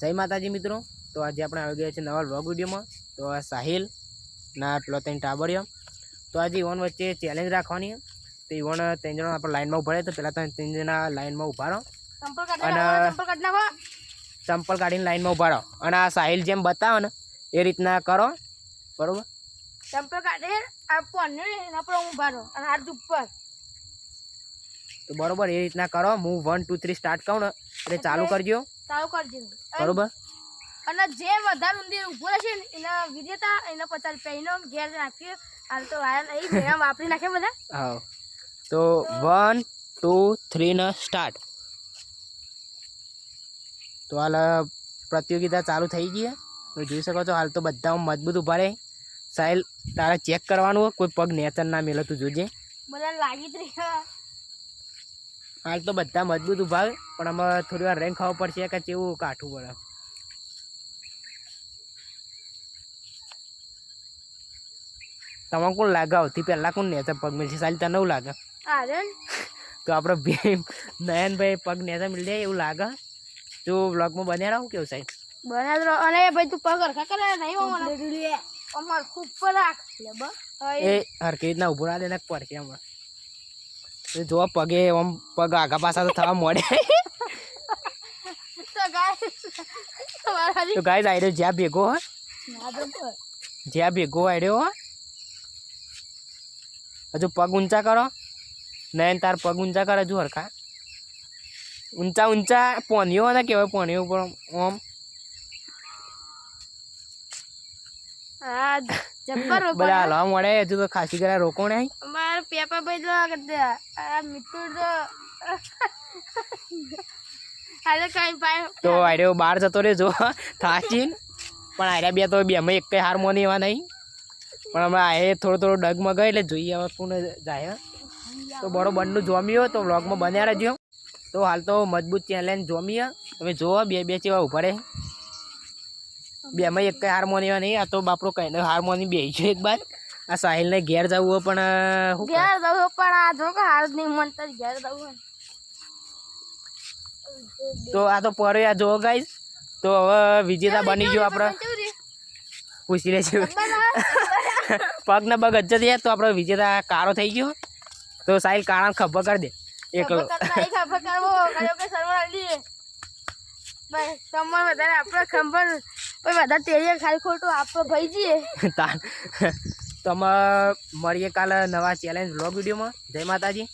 જય માતાજી મિત્રો। તો આજે આપણે આવી ગયા છે નવા વ્લોગ વિડીયોમાં। તો આ સાહિલ ના પેલો ત્રણ ટાબરિયો તો આજે ઈવન વચ્ચે ચેલેન્જ રાખવાની છે। તો ઈવન ત્રણ જણા આપણે લાઈનમાં ઉભા રહે તો પહેલાં તમે ત્રણ જણા લાઈનમાં ઉભા રહો અને ચંપલ કાઢીને લાઈનમાં ઉભા રહો અને આ સાહિલ જેમ બતાવો ને એ રીતના કરો, બરોબર? ચંપલ કાઢી આપણે ઉભા રહો અને હાથ ઉપર તો બરોબર એ રીતના કરો। હું 1 2 3 સ્ટાર્ટ કહું ને એટલે ચાલુ કરજો, બરોબર? અને જે વધારે ઊંધી ઊભો રહેશે ને એના વિજેતા, એના 50 રૂપિયા એનો ઘેર નાખીએ। હાલ તો વાયર અહીં મેં વાપરી નાખે બધા। હા, તો 1 2 3 ને સ્ટાર્ટ। તો હાલ પ્રતિયોગિતા ચાલુ થઈ ગઈ। તમે જોઈ શકો છો હાલ તો બધા મજબૂત ઉભા રહે। સાહિલ તારે ચેક કરવાનું હોય, કોઈ પગ નેચર ના મેલે, તું જોજે। બધા લાગી જ રહ્યા। હાલ તો બધા મજબૂત ઉભા હોય પણ આમાં થોડી વાર રેન ખાવા પડશે કે કેવું કાઠું પડે। તમારે કોણ લાગે સૌથી પહેલા કોણ નેચર પગ મેળશે? સાલી તને એવું લાગે? તો આપણે બે નયનભાઈ પગ નેચર મિલ જાય એવું લાગે। તો વ્લોગમાં બન્યા રહું કેવું સાહેબ? બન્યા રહો। અને ભાઈ તું પગ હરખા કરે નહીં અમાર ખૂબ પર રાખ એ હરકી રીતના ઉભો ના દેને પડશે હમણાં। જો પગે આમ પગ આગા પાછા તો થવા મળે। તો ગાઈસ આઈ રહ્યો જ્યાં ભેગો હોય, જ્યાં ભેગો આઈ રહ્યો હોય। હજુ પગ ઊંચા કરો નયન, તાર પગ ઊંચા કરે હજુ હરખા ઊંચા ઊંચા પોનીઓ ને કહેવાય, પોનીઓ ઉપર આમ બધા હલવા મળે। હજુ તો ખાસી કર્યા રોકો ને અમાર પેપા ભાઈ જો આ મિત્ર જો હાલે કઈ પાય તો આર્યો બહાર જતો રે જો થાચીન। પણ આર્યા બે તો બેમાં એક હાર્મોની એવા નહીં, પણ હમણાં આ થોડો થોડો ડગમાં ગઈ એટલે જોઈએ હવે કોણ જાય। તો બરોબરનું જોમ્યો તો વ્લોગમાં બન્યા રહેજો। તો હાલ તો મજબૂત ચેલેન્જ જોમીએ, તમે જુઓ બે બે ચેવા ઉભા રહે। બેમાં એક હાર્મોની એવા નહીં, આ તો બાપરો કહીને હાર્મોની બે છે એક બાદ। આ સાહિલને ઘેર જવું પણ ઘેર જવું પણ આ જો કે હાલ નહીં મનતા ઘેર જવું। તો આ તો પર આ જો ગાઈસ, તો હવે વિજેતા બની ગયો આપણે, પૂછી લે છે પગ ને પગ જ થયા તો આપણો વિજેતા કારો થઈ ગયો। તો સાહિલ કાળા ખભા કરી દે એકલો। તો અમે મળીએ કાલે નવા ચેલેન્જ વ્લોગ વિડીયોમાં। જય માતાજી।